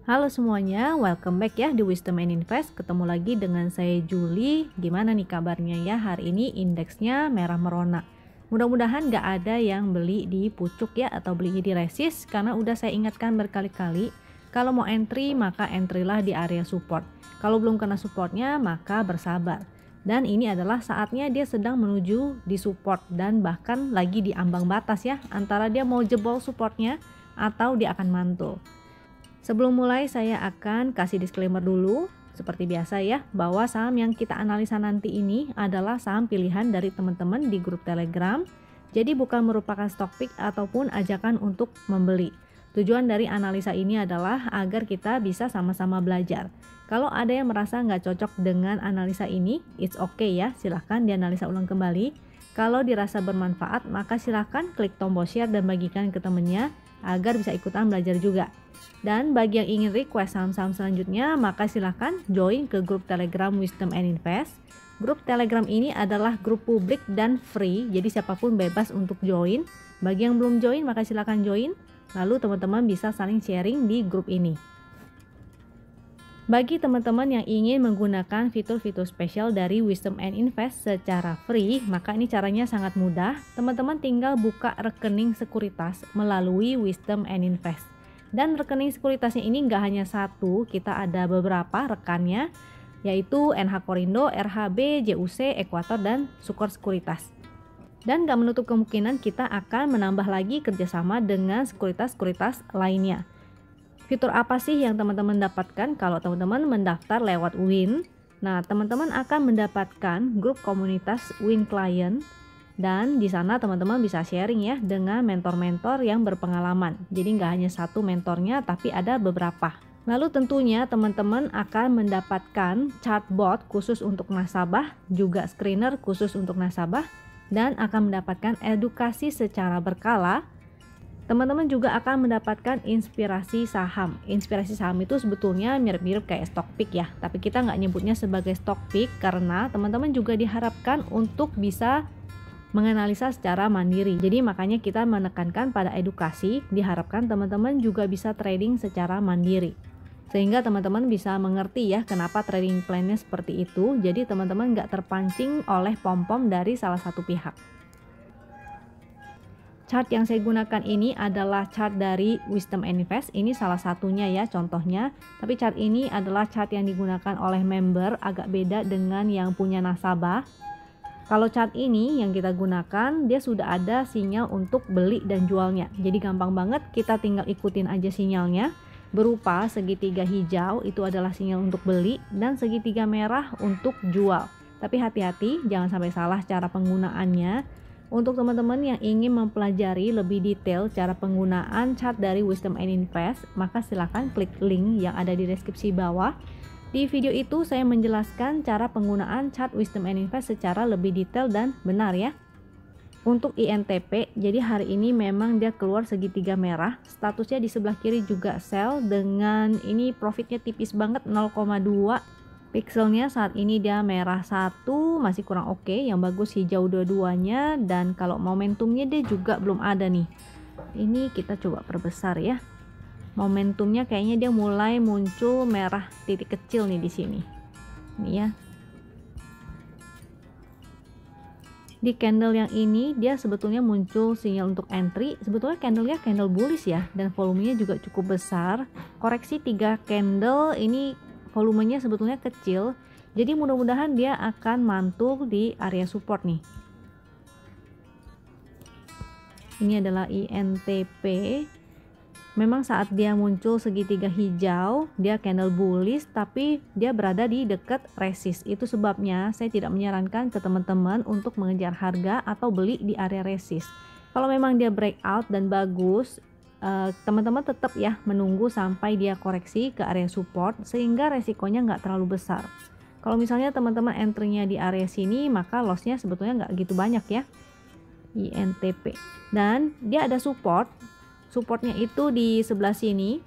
Halo semuanya, welcome back ya di Wisdom and Invest. Ketemu lagi dengan saya Julie. Gimana nih kabarnya ya? Hari ini indeksnya merah merona. Mudah-mudahan gak ada yang beli di pucuk ya, atau beli di resist, karena udah saya ingatkan berkali-kali, kalau mau entry maka entry lah di area support. Kalau belum kena supportnya maka bersabar. Dan ini adalah saatnya dia sedang menuju di support dan bahkan lagi di ambang batas ya, antara dia mau jebol supportnya atau dia akan mantul. Sebelum mulai saya akan kasih disclaimer dulu seperti biasa ya, bahwa saham yang kita analisa nanti ini adalah saham pilihan dari teman-teman di grup Telegram. Jadi bukan merupakan stock pick ataupun ajakan untuk membeli. Tujuan dari analisa ini adalah agar kita bisa sama-sama belajar. Kalau ada yang merasa nggak cocok dengan analisa ini, it's okay ya, silahkan dianalisa ulang kembali. Kalau dirasa bermanfaat, maka silahkan klik tombol share dan bagikan ke temennya agar bisa ikutan belajar juga. Dan bagi yang ingin request saham-saham selanjutnya, maka silahkan join ke grup Telegram Wisdom and Invest. Grup Telegram ini adalah grup publik dan free, jadi siapapun bebas untuk join. Bagi yang belum join, maka silahkan join. Lalu teman-teman bisa saling sharing di grup ini. Bagi teman-teman yang ingin menggunakan fitur-fitur spesial dari Wisdom and Invest secara free, maka ini caranya sangat mudah. Teman-teman tinggal buka rekening sekuritas melalui Wisdom and Invest. Dan rekening sekuritasnya ini nggak hanya satu, kita ada beberapa rekannya, yaitu NH Korindo, RHB, JUC, Ekuator, dan Sukor Sekuritas. Dan nggak menutup kemungkinan kita akan menambah lagi kerjasama dengan sekuritas-sekuritas lainnya. Fitur apa sih yang teman-teman dapatkan kalau teman-teman mendaftar lewat WIN? Nah, teman-teman akan mendapatkan grup komunitas WIN Client. Dan di sana teman-teman bisa sharing ya dengan mentor-mentor yang berpengalaman. Jadi nggak hanya satu mentornya, tapi ada beberapa. Lalu tentunya teman-teman akan mendapatkan chartbot khusus untuk nasabah, juga screener khusus untuk nasabah, dan akan mendapatkan edukasi secara berkala. Teman-teman juga akan mendapatkan inspirasi saham. Inspirasi saham itu sebetulnya mirip-mirip kayak stock pick ya, tapi kita nggak nyebutnya sebagai stock pick karena teman-teman juga diharapkan untuk bisa menganalisa secara mandiri. Jadi makanya kita menekankan pada edukasi, diharapkan teman-teman juga bisa trading secara mandiri. Sehingga teman-teman bisa mengerti ya kenapa trading plan-nya seperti itu. Jadi teman-teman nggak terpancing oleh pom-pom dari salah satu pihak. Chart yang saya gunakan ini adalah chart dari Wisdom and Invest. Ini salah satunya ya contohnya. Tapi chart ini adalah chart yang digunakan oleh member, agak beda dengan yang punya nasabah. Kalau chart ini yang kita gunakan, dia sudah ada sinyal untuk beli dan jualnya. Jadi gampang banget, kita tinggal ikutin aja sinyalnya. Berupa segitiga hijau itu adalah sinyal untuk beli dan segitiga merah untuk jual. Tapi hati-hati, jangan sampai salah cara penggunaannya. Untuk teman-teman yang ingin mempelajari lebih detail cara penggunaan chart dari Wisdom and Invest, maka silahkan klik link yang ada di deskripsi bawah. Di video itu saya menjelaskan cara penggunaan chart Wisdom and Invest secara lebih detail dan benar ya. Untuk INTP, jadi hari ini memang dia keluar segitiga merah, statusnya di sebelah kiri juga sell dengan ini profitnya tipis banget 0,2. Pixelnya saat ini dia merah 1, masih kurang oke, yang bagus hijau dua-duanya, dan kalau momentumnya dia juga belum ada nih. Ini kita coba perbesar ya. Momentumnya kayaknya dia mulai muncul merah titik kecil nih di sini. Nih ya. Di candle yang ini dia sebetulnya muncul sinyal untuk entry. Sebetulnya candlenya candle bullish ya, dan volumenya juga cukup besar. Koreksi 3 candle ini volumenya sebetulnya kecil. Jadi mudah-mudahan dia akan mantul di area support nih. Ini adalah INTP. Memang saat dia muncul segitiga hijau, dia candle bullish, tapi dia berada di dekat resist. Itu sebabnya saya tidak menyarankan ke teman-teman untuk mengejar harga atau beli di area resist. Kalau memang dia breakout dan bagus, teman-teman tetap ya menunggu sampai dia koreksi ke area support, sehingga resikonya nggak terlalu besar. Kalau misalnya teman-teman entry-nya di area sini, maka loss-nya sebetulnya nggak gitu banyak ya. INTP. Dan dia ada support. Supportnya itu di sebelah sini.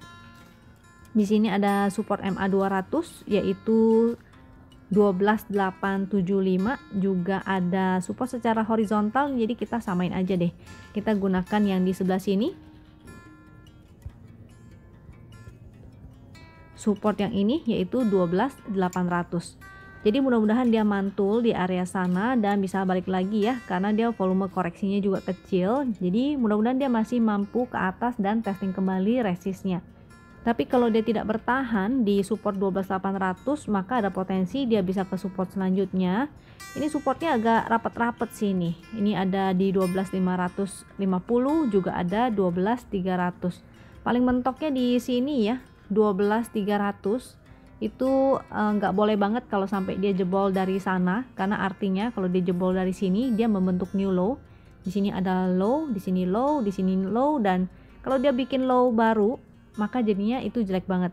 Di sini ada support MA 200 yaitu 12875, juga ada support secara horizontal. Jadi kita samain aja deh. Kita gunakan yang di sebelah sini. support yang ini yaitu 12.800. Jadi mudah-mudahan dia mantul di area sana dan bisa balik lagi ya, karena dia volume koreksinya juga kecil. Jadi mudah-mudahan dia masih mampu ke atas dan testing kembali resistnya. Tapi kalau dia tidak bertahan di support 12.800, maka ada potensi dia bisa ke support selanjutnya. Ini supportnya agak rapat-rapat sini. Ini ada di 12.550, juga ada 12.300. Paling mentoknya di sini ya, 12.300. Itu nggak boleh banget kalau sampai dia jebol dari sana, karena artinya kalau dia jebol dari sini dia membentuk new low. Di sini ada low, di sini low, di sini low, dan kalau dia bikin low baru maka jadinya itu jelek banget.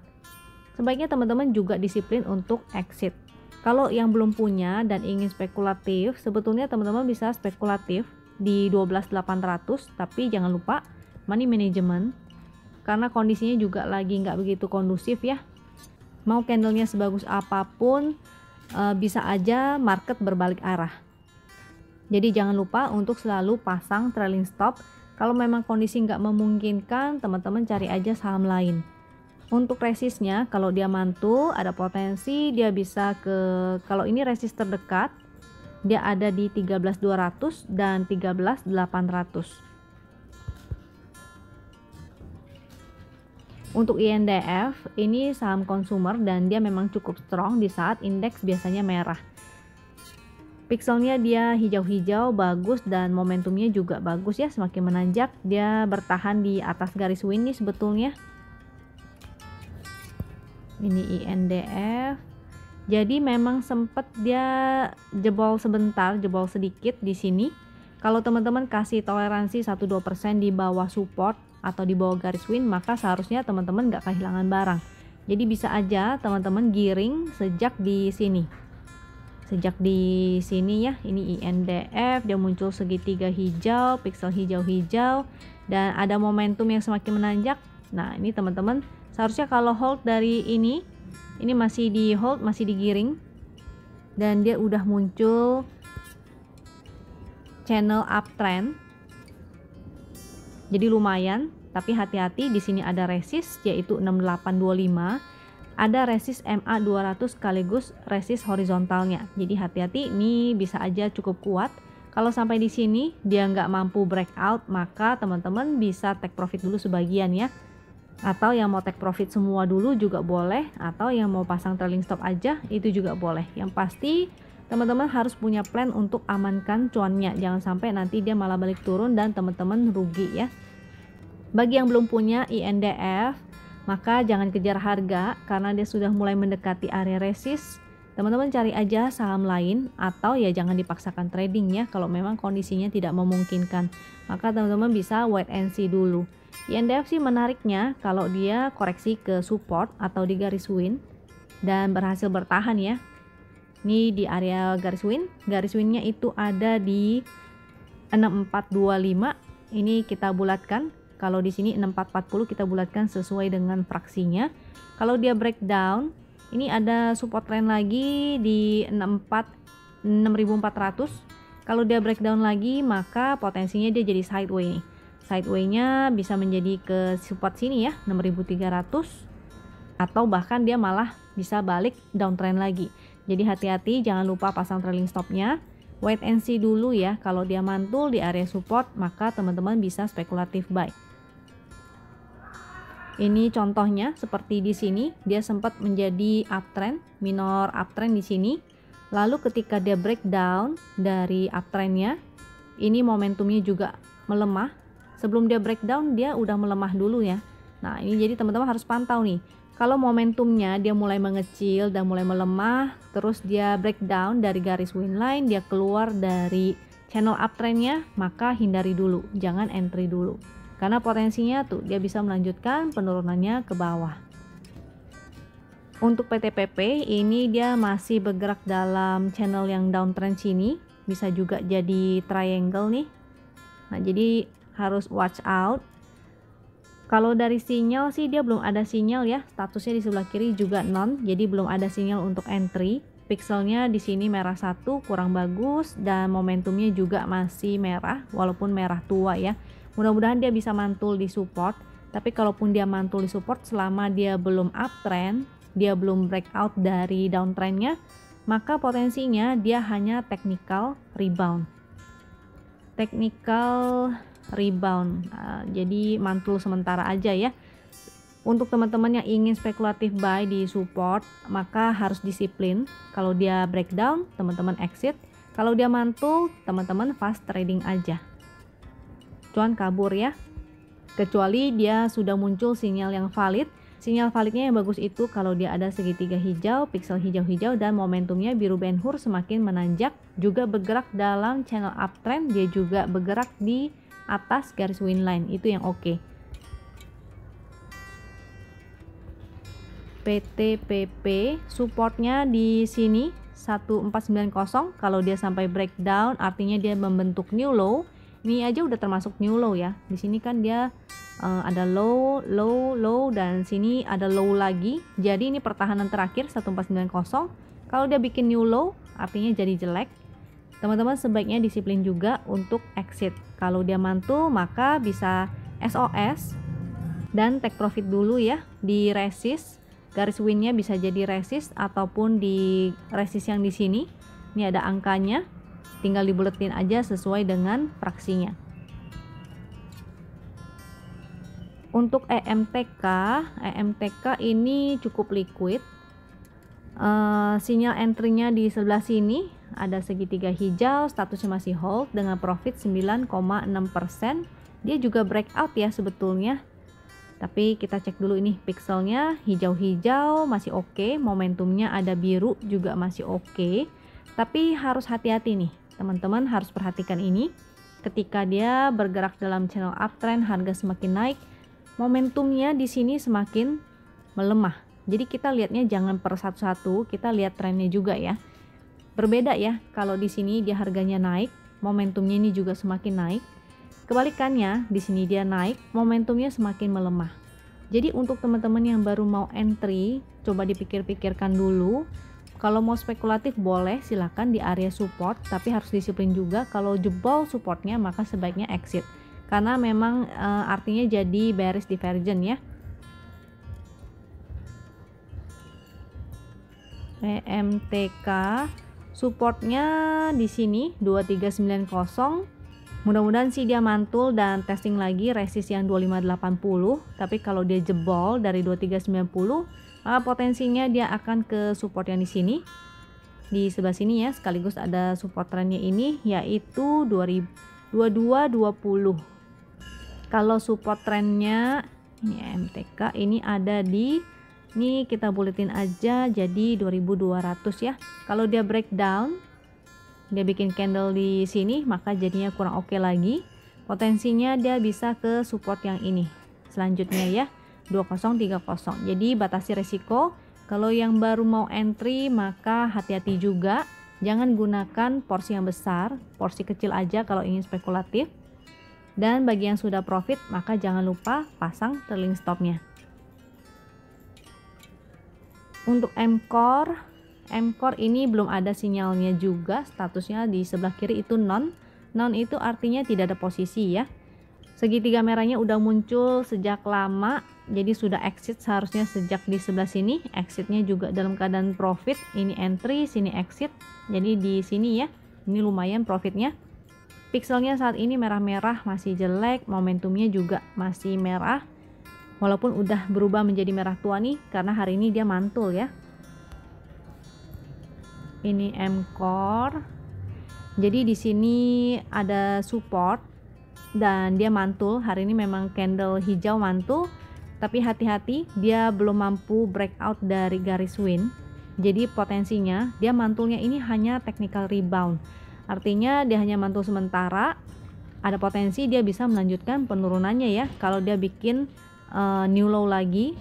Sebaiknya teman-teman juga disiplin untuk exit. Kalau yang belum punya dan ingin spekulatif, sebetulnya teman-teman bisa spekulatif di 12.800, tapi jangan lupa money management, karena kondisinya juga lagi nggak begitu kondusif ya. Mau candlenya sebagus apapun, bisa aja market berbalik arah. Jadi jangan lupa untuk selalu pasang trailing stop. Kalau memang kondisi nggak memungkinkan, teman-teman cari aja saham lain. Untuk resistnya, kalau dia mantul, ada potensi dia bisa ke, kalau ini resist terdekat, dia ada di 13.200 dan 13.800. Untuk INDF, ini saham consumer dan dia memang cukup strong di saat indeks biasanya merah. Pixelnya dia hijau-hijau, bagus, dan momentumnya juga bagus ya, semakin menanjak. Dia bertahan di atas garis win nih sebetulnya. Ini INDF. Jadi memang sempat dia jebol sebentar, jebol sedikit di sini. Kalau teman-teman kasih toleransi 1-2% di bawah support atau di bawah garis win, maka seharusnya teman-teman nggak kehilangan barang. Jadi bisa aja teman-teman giring sejak di sini. Sejak di sini ya, ini INDF, dia muncul segitiga hijau, pixel hijau-hijau, dan ada momentum yang semakin menanjak. Nah ini teman-teman seharusnya kalau hold dari ini masih di hold, masih digiring, dan dia udah muncul channel uptrend. Jadi lumayan, tapi hati-hati di sini ada resist yaitu 6825. Ada resist MA 200 sekaligus resist horizontalnya. Jadi hati-hati, ini bisa aja cukup kuat. Kalau sampai di sini dia nggak mampu breakout, maka teman-teman bisa take profit dulu sebagian ya. Atau yang mau take profit semua dulu juga boleh, atau yang mau pasang trailing stop aja itu juga boleh. Yang pasti teman-teman harus punya plan untuk amankan cuannya. Jangan sampai nanti dia malah balik turun dan teman-teman rugi ya. Bagi yang belum punya INDF, maka jangan kejar harga karena dia sudah mulai mendekati area resist. Teman-teman cari aja saham lain, atau ya jangan dipaksakan trading ya kalau memang kondisinya tidak memungkinkan. Maka teman-teman bisa wait and see dulu. INDF sih menariknya kalau dia koreksi ke support atau di garis win dan berhasil bertahan ya. Ini di area garis win. Garis winnya itu ada di 6425. Ini kita bulatkan. Kalau di sini 6440 kita bulatkan sesuai dengan fraksinya. Kalau dia breakdown, ini ada support trend lagi di 6400. Kalau dia breakdown lagi, maka potensinya dia jadi sideway nih. Sideway-nya bisa menjadi ke support sini ya, 6300, atau bahkan dia malah bisa balik downtrend lagi. Jadi hati-hati, jangan lupa pasang trailing stopnya. Wait and see dulu ya. Kalau dia mantul di area support, maka teman-teman bisa spekulatif buy. Ini contohnya seperti di sini, dia sempat menjadi uptrend, minor uptrend di sini. Lalu ketika dia breakdown dari uptrendnya, ini momentumnya juga melemah. Sebelum dia breakdown, dia udah melemah dulu ya. Nah ini jadi teman-teman harus pantau nih. Kalau momentumnya dia mulai mengecil dan mulai melemah, terus dia breakdown dari garis win line, dia keluar dari channel uptrendnya, maka hindari dulu, jangan entry dulu. Karena potensinya tuh dia bisa melanjutkan penurunannya ke bawah. Untuk PTPP ini dia masih bergerak dalam channel yang downtrend sini, bisa juga jadi triangle nih. Nah jadi harus watch out. Kalau dari sinyal sih dia belum ada sinyal ya, statusnya di sebelah kiri juga non, jadi belum ada sinyal untuk entry. Pixelnya di sini merah 1, kurang bagus, dan momentumnya juga masih merah walaupun merah tua ya. Mudah-mudahan dia bisa mantul di support, tapi kalaupun dia mantul di support selama dia belum uptrend, dia belum breakout dari downtrendnya, maka potensinya dia hanya technical rebound. Jadi mantul sementara aja ya. Untuk teman-teman yang ingin spekulatif buy di support, maka harus disiplin. Kalau dia breakdown, teman-teman exit. Kalau dia mantul, teman-teman fast trading aja. Cuan kabur ya. Kecuali dia sudah muncul sinyal yang valid. Sinyal validnya yang bagus itu kalau dia ada segitiga hijau, pixel hijau-hijau, dan momentumnya biru Ben-Hur semakin menanjak, juga bergerak dalam channel uptrend, dia juga bergerak di atas garis winline, itu yang oke. PTPP supportnya di sini 1490. Kalau dia sampai breakdown artinya dia membentuk new low. Ini aja udah termasuk new low ya. Di sini kan dia ada low, dan sini ada low lagi. Jadi ini pertahanan terakhir 1490. Kalau dia bikin new low artinya jadi jelek. Teman-teman sebaiknya disiplin juga untuk exit. Kalau dia mantul maka bisa SOS dan take profit dulu ya di resist. Garis winnya bisa jadi resist ataupun di resist yang di sini. Ini ada angkanya, tinggal dibuletin aja sesuai dengan fraksinya. Untuk EMTK ini cukup liquid. Sinyal entry-nya di sebelah sini ada segitiga hijau, statusnya masih hold dengan profit 9,6%. Dia juga breakout ya sebetulnya. Tapi kita cek dulu ini pixelnya hijau-hijau masih oke, momentumnya ada biru juga masih oke. Tapi harus hati-hati nih, teman-teman harus perhatikan ini. Ketika dia bergerak dalam channel uptrend, harga semakin naik, momentumnya di sini semakin melemah. Jadi kita lihatnya jangan per satu-satu, kita lihat trennya juga ya. Berbeda ya, kalau di sini dia harganya naik, momentumnya ini juga semakin naik. Kebalikannya, di sini dia naik, momentumnya semakin melemah. Jadi untuk teman-teman yang baru mau entry, coba dipikir-pikirkan dulu. Kalau mau spekulatif boleh, silakan di area support, tapi harus disiplin juga. Kalau jebol supportnya, maka sebaiknya exit. Karena memang artinya jadi bearish divergent ya. EMTK supportnya di sini 2390. Mudah-mudahan sih dia mantul dan testing lagi resist yang 2580. Tapi kalau dia jebol dari 2390, maka potensinya dia akan ke support yang di sini. Di sebelah sini ya, sekaligus ada support trennya ini yaitu 2220. Kalau support trennya ini MTK ini ada di, ini kita buletin aja jadi 2200 ya. Kalau dia breakdown, dia bikin candle di sini, maka jadinya kurang oke lagi. Potensinya dia bisa ke support yang ini. Selanjutnya ya, 2030. Jadi batasi resiko. Kalau yang baru mau entry, maka hati-hati juga. Jangan gunakan porsi yang besar, porsi kecil aja kalau ingin spekulatif. Dan bagi yang sudah profit, maka jangan lupa pasang trailing stopnya. Untuk M-Core ini belum ada sinyalnya juga, statusnya di sebelah kiri itu non itu artinya tidak ada posisi ya. Segitiga merahnya udah muncul sejak lama, jadi sudah exit seharusnya sejak di sebelah sini. Exitnya juga dalam keadaan profit, ini entry, sini exit, jadi di sini ya, ini lumayan profitnya. Pixelnya saat ini merah-merah masih jelek, momentumnya juga masih merah, walaupun udah berubah menjadi merah tua nih karena hari ini dia mantul ya. Ini M-Core. Jadi di sini ada support dan dia mantul. Hari ini memang candle hijau mantul, tapi hati-hati dia belum mampu breakout dari garis win. Jadi potensinya dia mantulnya ini hanya technical rebound. Artinya dia hanya mantul sementara. Ada potensi dia bisa melanjutkan penurunannya ya. Kalau dia bikin new low lagi,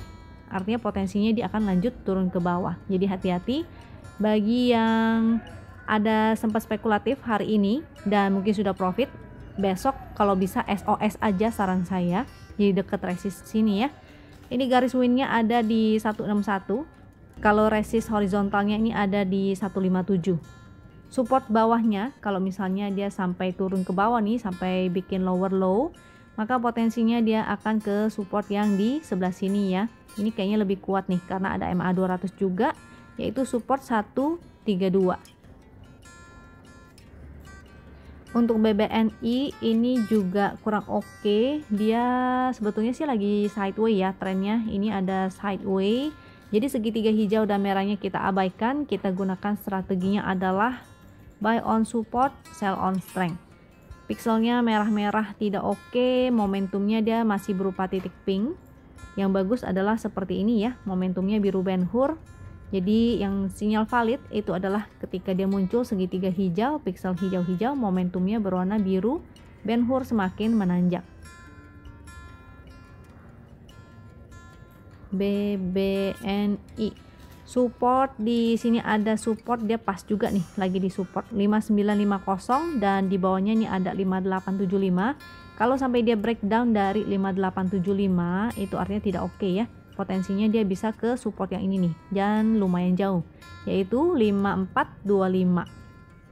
artinya potensinya dia akan lanjut turun ke bawah. Jadi hati-hati. Bagi yang ada sempat spekulatif hari ini dan mungkin sudah profit, besok kalau bisa SOS aja saran saya, jadi deket resist sini ya. Ini garis winnya ada di 161. Kalau resist horizontalnya ini ada di 157. Support bawahnya kalau misalnya dia sampai turun ke bawah nih, sampai bikin lower low, maka potensinya dia akan ke support yang di sebelah sini ya. Ini kayaknya lebih kuat nih karena ada MA 200 juga, yaitu support 132. Untuk BBNI ini juga kurang oke. Dia sebetulnya sih lagi sideways ya trennya. Ini ada sideways. Jadi segitiga hijau dan merahnya kita abaikan. Kita gunakan strateginya adalah buy on support, sell on strength. Pixelnya merah-merah tidak oke. Momentumnya dia masih berupa titik pink. Yang bagus adalah seperti ini ya. Momentumnya biru Ben-Hur. Jadi yang sinyal valid itu adalah ketika dia muncul segitiga hijau, pixel hijau-hijau, momentumnya berwarna biru, Ben-Hur semakin menanjak. BBNI support di sini ada support, dia pas juga nih, lagi di support 5950 dan di bawahnya ini ada 5875. Kalau sampai dia breakdown dari 5875 itu artinya tidak oke ya. Potensinya dia bisa ke support yang ini nih dan lumayan jauh, yaitu 5425.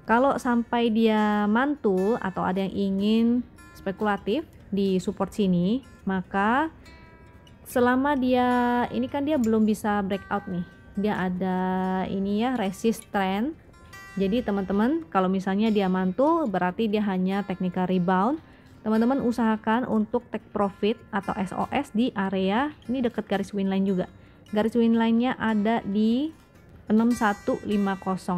Kalau sampai dia mantul atau ada yang ingin spekulatif di support sini, maka selama dia ini kan dia belum bisa breakout nih, dia ada ini ya resist trend. Jadi teman-teman kalau misalnya dia mantul berarti dia hanya technical rebound. Teman-teman usahakan untuk take profit atau SOS di area ini dekat garis winline juga. Garis winline-nya ada di 6150.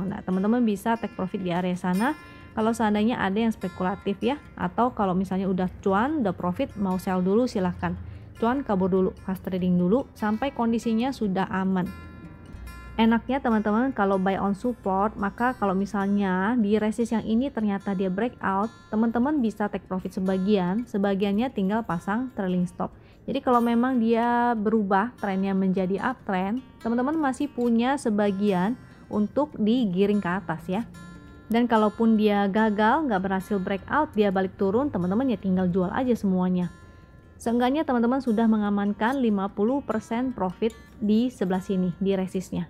Nah, teman-teman bisa take profit di area sana kalau seandainya ada yang spekulatif ya, atau kalau misalnya udah cuan, udah profit, mau sell dulu silahkan. Cuan kabur dulu, fast trading dulu sampai kondisinya sudah aman. Enaknya teman-teman kalau buy on support, maka kalau misalnya di resist yang ini ternyata dia breakout, teman-teman bisa take profit sebagiannya tinggal pasang trailing stop. Jadi kalau memang dia berubah trennya menjadi uptrend, teman-teman masih punya sebagian untuk digiring ke atas ya. Dan kalaupun dia gagal, nggak berhasil breakout, dia balik turun, teman-teman ya tinggal jual aja semuanya. Seenggaknya teman-teman sudah mengamankan 50% profit di sebelah sini, di resistnya.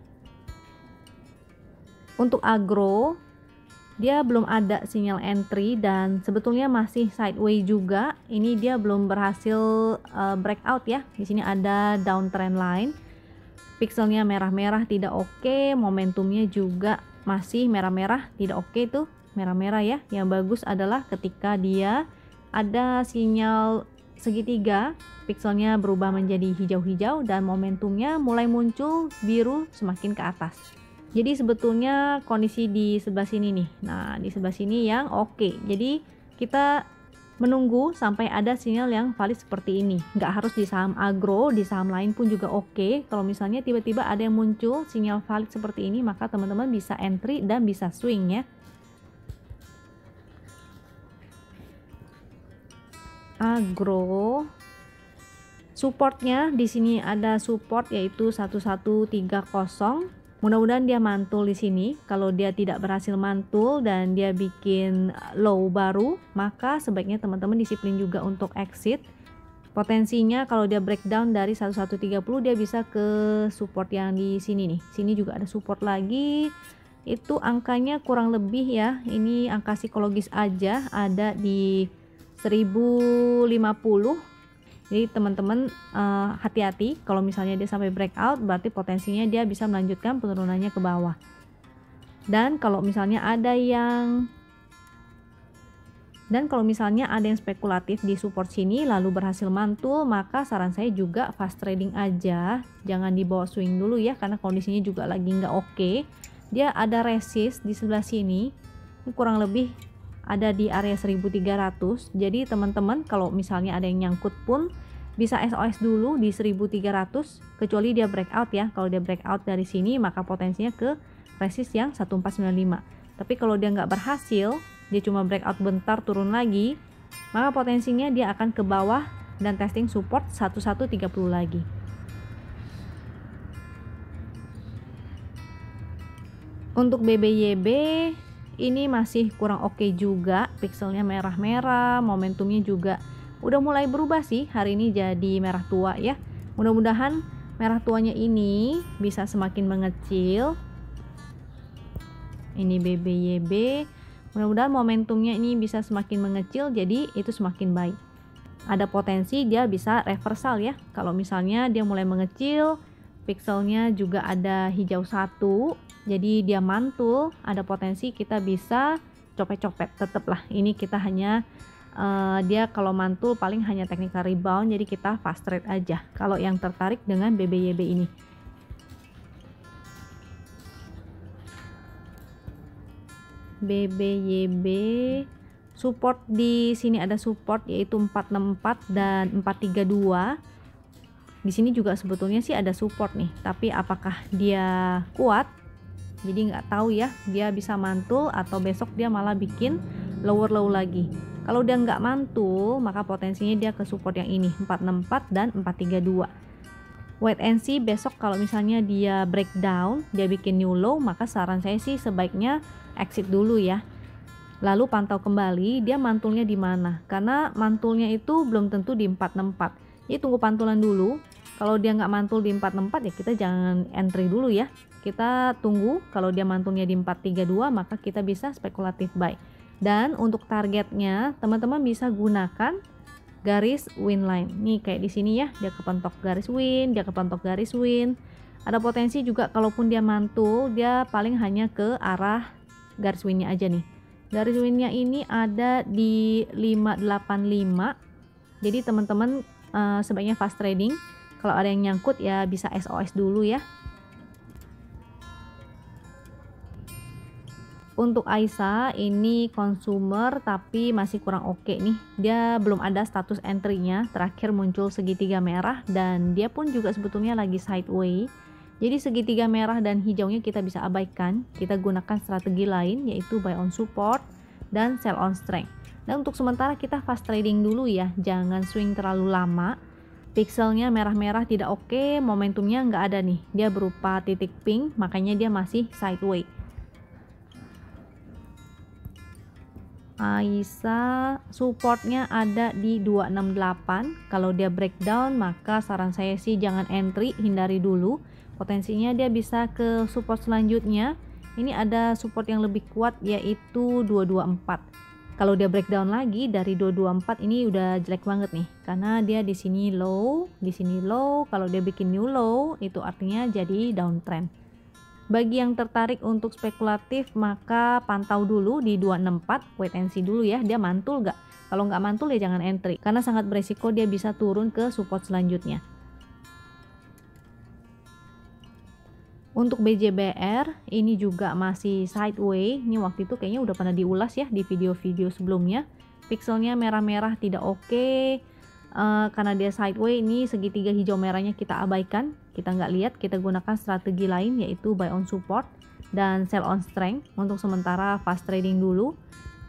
Untuk agro, dia belum ada sinyal entry dan sebetulnya masih sideways juga. Ini dia belum berhasil breakout ya. Di sini ada downtrend line. Pixelnya merah-merah tidak oke, momentumnya juga masih merah-merah tidak oke tuh, merah-merah ya. Yang bagus adalah ketika dia ada sinyal segitiga, pixelnya berubah menjadi hijau-hijau dan momentumnya mulai muncul biru semakin ke atas. Jadi sebetulnya kondisi di sebelah sini nih, nah di sebelah sini yang oke. Jadi kita menunggu sampai ada sinyal yang valid seperti ini. Nggak harus di saham agro, di saham lain pun juga oke. Kalau misalnya tiba-tiba ada yang muncul sinyal valid seperti ini, maka teman-teman bisa entry dan bisa swing ya. Agro supportnya di sini ada support yaitu 1130. Mudah-mudahan dia mantul di sini. Kalau dia tidak berhasil mantul dan dia bikin low baru, maka sebaiknya teman-teman disiplin juga untuk exit. Potensinya kalau dia breakdown dari 1130 dia bisa ke support yang di sini nih. Sini juga ada support lagi. Itu angkanya kurang lebih ya. Ini angka psikologis aja, ada di 1050. Jadi teman-teman hati-hati kalau misalnya dia sampai breakout, berarti potensinya dia bisa melanjutkan penurunannya ke bawah. Dan kalau misalnya ada yang spekulatif di support sini lalu berhasil mantul, maka saran saya juga fast trading aja, jangan dibawa swing dulu ya, karena kondisinya juga lagi nggak oke. Dia ada resist di sebelah sini, ini kurang lebih ada di area 1300. Jadi teman-teman kalau misalnya ada yang nyangkut pun bisa SOS dulu di 1300, kecuali dia breakout ya. Kalau dia breakout dari sini maka potensinya ke resist yang 1495. Tapi kalau dia nggak berhasil, dia cuma breakout bentar turun lagi, maka potensinya dia akan ke bawah dan testing support 1130 lagi. Untuk BBYB ini masih kurang oke juga, pixelnya merah-merah, momentumnya juga udah mulai berubah sih, hari ini jadi merah tua ya. Mudah-mudahan merah tuanya ini bisa semakin mengecil. Ini BBYB, mudah-mudahan momentumnya ini bisa semakin mengecil, jadi itu semakin baik. ada potensi dia bisa reversal ya. Kalau misalnya dia mulai mengecil, pixelnya juga ada hijau 1, jadi dia mantul, ada potensi kita bisa copet-copet. Tetaplah ini kita hanya dia kalau mantul paling hanya technical rebound, jadi kita fast trade aja kalau yang tertarik dengan BBYB ini. BBYB support di sini ada support yaitu 464 dan 432. Di sini juga sebetulnya sih ada support nih, tapi apakah dia kuat? Jadi nggak tahu ya, dia bisa mantul atau besok dia malah bikin lower low lagi. Kalau dia nggak mantul, maka potensinya dia ke support yang ini 464 dan 432. Wait and see besok kalau misalnya dia breakdown, dia bikin new low, maka saran saya sih sebaiknya exit dulu ya. Lalu pantau kembali dia mantulnya di mana, karena mantulnya itu belum tentu di 464. Jadi tunggu pantulan dulu. Kalau dia nggak mantul di 464 ya kita jangan entry dulu ya. Kita tunggu, kalau dia mantulnya di 432 maka kita bisa spekulatif buy. Dan untuk targetnya teman-teman bisa gunakan garis win line. Nih kayak di sini ya, dia kepentok garis win, dia kepentok garis win. Ada potensi juga kalaupun dia mantul, dia paling hanya ke arah garis winnya aja nih. Garis winnya ini ada di 585. Jadi teman-teman sebaiknya fast trading. Kalau ada yang nyangkut ya bisa SOS dulu ya. Untuk Aisyah ini consumer tapi masih kurang oke nih. Dia belum ada status entry-nya. Terakhir muncul segitiga merah dan dia pun juga sebetulnya lagi sideways. Jadi segitiga merah dan hijaunya kita bisa abaikan. Kita gunakan strategi lain yaitu buy on support dan sell on strength. Dan untuk sementara kita fast trading dulu ya. Jangan swing terlalu lama. Pixelnya merah-merah tidak oke, momentumnya nggak ada nih. Dia berupa titik pink, makanya dia masih sideways. Aisyah supportnya ada di 268. Kalau dia breakdown maka saran saya sih jangan entry, hindari dulu. Potensinya dia bisa ke support selanjutnya. Ini ada support yang lebih kuat yaitu 224. Kalau dia breakdown lagi dari 224 ini udah jelek banget nih, karena dia di sini low, di sini low. Kalau dia bikin new low itu artinya jadi downtrend. Bagi yang tertarik untuk spekulatif maka pantau dulu di 264, wait and see dulu ya, dia mantul gak? Kalau nggak mantul ya jangan entry, karena sangat beresiko dia bisa turun ke support selanjutnya. Untuk BJBR ini juga masih sideways. Ini waktu itu kayaknya udah pernah diulas ya di video-video sebelumnya. Pixelnya merah-merah tidak oke. Karena dia sideways, ini segitiga hijau merahnya kita abaikan. Kita nggak lihat, kita gunakan strategi lain yaitu buy on support dan sell on strength. Untuk sementara fast trading dulu.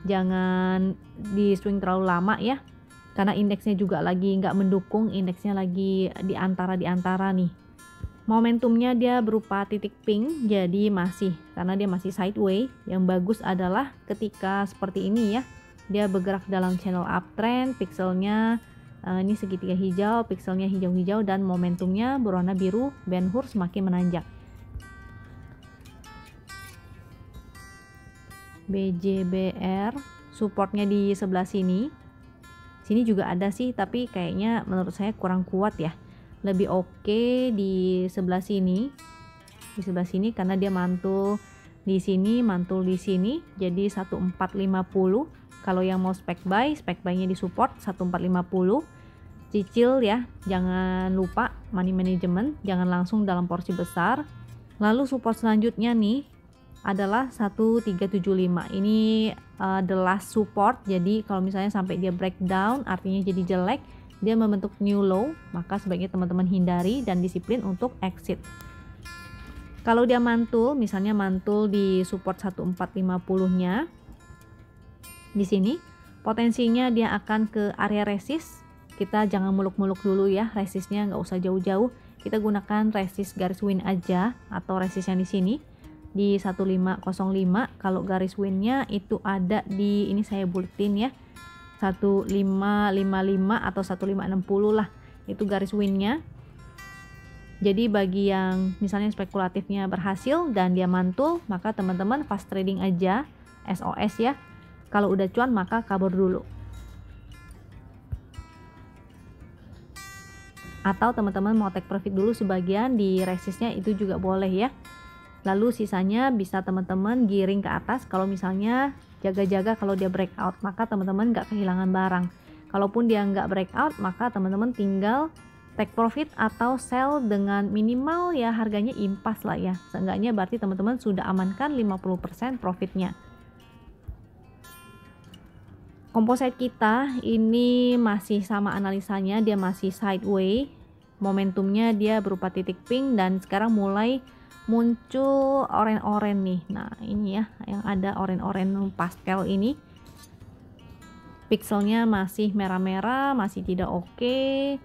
Jangan di swing terlalu lama ya. Karena indeksnya juga lagi nggak mendukung, indeksnya lagi di antara nih. Momentumnya dia berupa titik pink, jadi masih, karena dia masih sideways. Yang bagus adalah ketika seperti ini ya, dia bergerak dalam channel uptrend, pixelnya ini segitiga hijau, pixelnya hijau-hijau dan momentumnya berwarna biru, Ben-Hur semakin menanjak. BJBR supportnya di sebelah sini. Sini juga ada sih, tapi kayaknya menurut saya kurang kuat ya. Lebih oke di sebelah sini. Di sebelah sini karena dia mantul di sini, mantul di sini. Jadi 1450. Kalau yang mau spek buy-nya di support 1450. Cicil ya, jangan lupa money management, jangan langsung dalam porsi besar. Lalu support selanjutnya nih adalah 1375. Ini the last support. Jadi kalau misalnya sampai dia breakdown artinya jadi jelek, dia membentuk new low, maka sebaiknya teman-teman hindari dan disiplin untuk exit. Kalau dia mantul, misalnya mantul di support 1450-nya, di sini potensinya dia akan ke area resist. Kita jangan muluk-muluk dulu ya, resistnya nggak usah jauh-jauh. Kita gunakan resist garis win aja atau resist yang di sini di 1505. Kalau garis winnya itu ada di ini saya buletin ya. 1555 atau 1560 lah, itu garis winnya. Jadi bagi yang misalnya spekulatifnya berhasil dan dia mantul, maka teman-teman fast trading aja, SOS ya. Kalau udah cuan maka kabur dulu. Atau teman-teman mau take profit dulu sebagian di resistnya itu juga boleh ya. Lalu sisanya bisa teman-teman giring ke atas. Kalau misalnya jaga-jaga kalau dia breakout, maka teman-teman nggak kehilangan barang. Kalaupun dia nggak breakout, maka teman-teman tinggal take profit atau sell dengan minimal ya harganya impas lah ya. Seenggaknya berarti teman-teman sudah amankan 50% profitnya. Composite kita ini masih sama analisanya, dia masih sideways. Momentumnya dia berupa titik pink dan sekarang mulai muncul oranye-oranye nih. Nah, ini ya yang ada oranye-oranye pastel ini. Pixelnya masih merah-merah, masih tidak oke.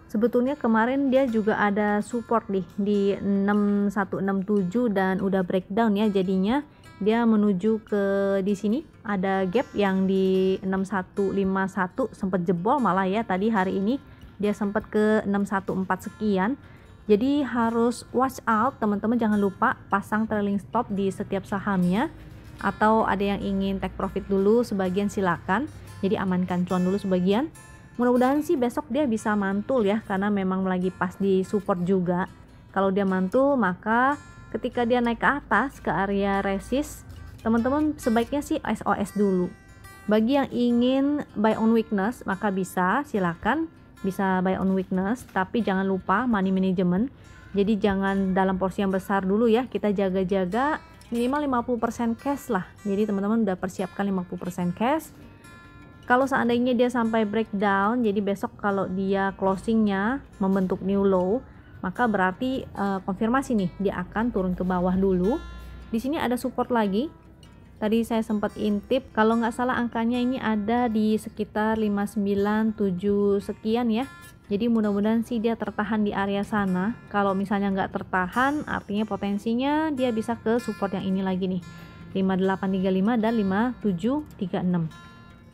Sebetulnya kemarin dia juga ada support nih di 6167 dan udah breakdown ya, jadinya dia menuju ke di sini ada gap yang di 6151 sempat jebol malah ya, tadi hari ini dia sempat ke 614 sekian. Jadi harus watch out teman-teman, jangan lupa pasang trailing stop di setiap sahamnya, atau ada yang ingin take profit dulu sebagian silakan, jadi amankan cuan dulu sebagian. Mudah-mudahan sih besok dia bisa mantul ya, karena memang lagi pas di support juga. Kalau dia mantul, maka ketika dia naik ke atas ke area resist, teman-teman sebaiknya sih SOS dulu. Bagi yang ingin buy on weakness, maka bisa silakan, bisa buy on weakness, tapi jangan lupa money management. Jadi jangan dalam porsi yang besar dulu ya, kita jaga-jaga minimal 50% cash lah. Jadi teman-teman udah persiapkan 50% cash. Kalau seandainya dia sampai breakdown, jadi besok kalau dia closingnya membentuk new low, maka berarti konfirmasi nih dia akan turun ke bawah dulu. Di sini ada support lagi. Tadi saya sempat intip, kalau nggak salah angkanya ini ada di sekitar 597 sekian ya. Jadi mudah-mudahan sih dia tertahan di area sana. Kalau misalnya nggak tertahan, artinya potensinya dia bisa ke support yang ini lagi nih, 5835 dan 5736.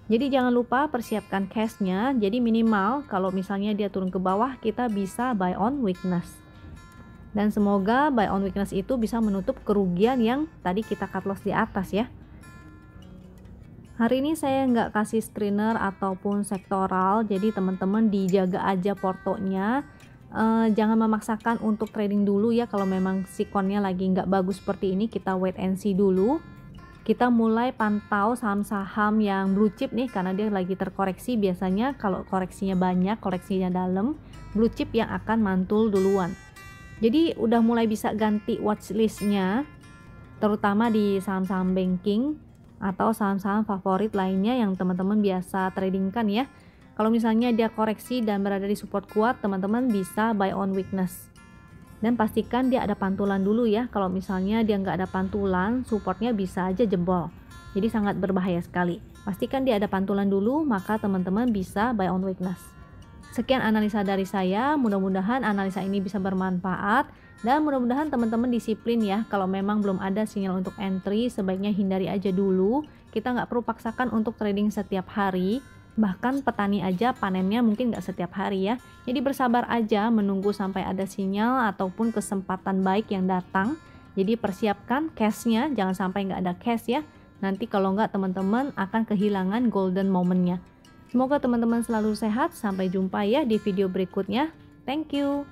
Jadi jangan lupa persiapkan cashnya. Jadi minimal kalau misalnya dia turun ke bawah, kita bisa buy on weakness. Dan semoga buy on weakness itu bisa menutup kerugian yang tadi kita cut loss di atas ya. Hari ini saya nggak kasih screener ataupun sektoral, jadi teman-teman dijaga aja portonya. Jangan memaksakan untuk trading dulu ya. Kalau memang sikonnya lagi nggak bagus seperti ini, kita wait and see dulu. Kita mulai pantau saham-saham yang blue chip nih, karena dia lagi terkoreksi. Biasanya kalau koreksinya banyak, koreksinya dalam, blue chip yang akan mantul duluan. Jadi udah mulai bisa ganti watchlistnya, terutama di saham-saham banking atau saham-saham favorit lainnya yang teman-teman biasa tradingkan ya. Kalau misalnya dia koreksi dan berada di support kuat, teman-teman bisa buy on weakness. Dan pastikan dia ada pantulan dulu ya. Kalau misalnya dia nggak ada pantulan, supportnya bisa aja jebol. Jadi sangat berbahaya sekali. Pastikan dia ada pantulan dulu, maka teman-teman bisa buy on weakness. Sekian analisa dari saya, mudah-mudahan analisa ini bisa bermanfaat. Dan mudah-mudahan teman-teman disiplin ya. Kalau memang belum ada sinyal untuk entry, sebaiknya hindari aja dulu. Kita nggak perlu paksakan untuk trading setiap hari. Bahkan petani aja panennya mungkin nggak setiap hari ya. Jadi bersabar aja menunggu sampai ada sinyal ataupun kesempatan baik yang datang. Jadi persiapkan cashnya, jangan sampai nggak ada cash ya. Nanti kalau nggak teman-teman akan kehilangan golden momennya. Semoga teman-teman selalu sehat, sampai jumpa ya di video berikutnya. Thank you.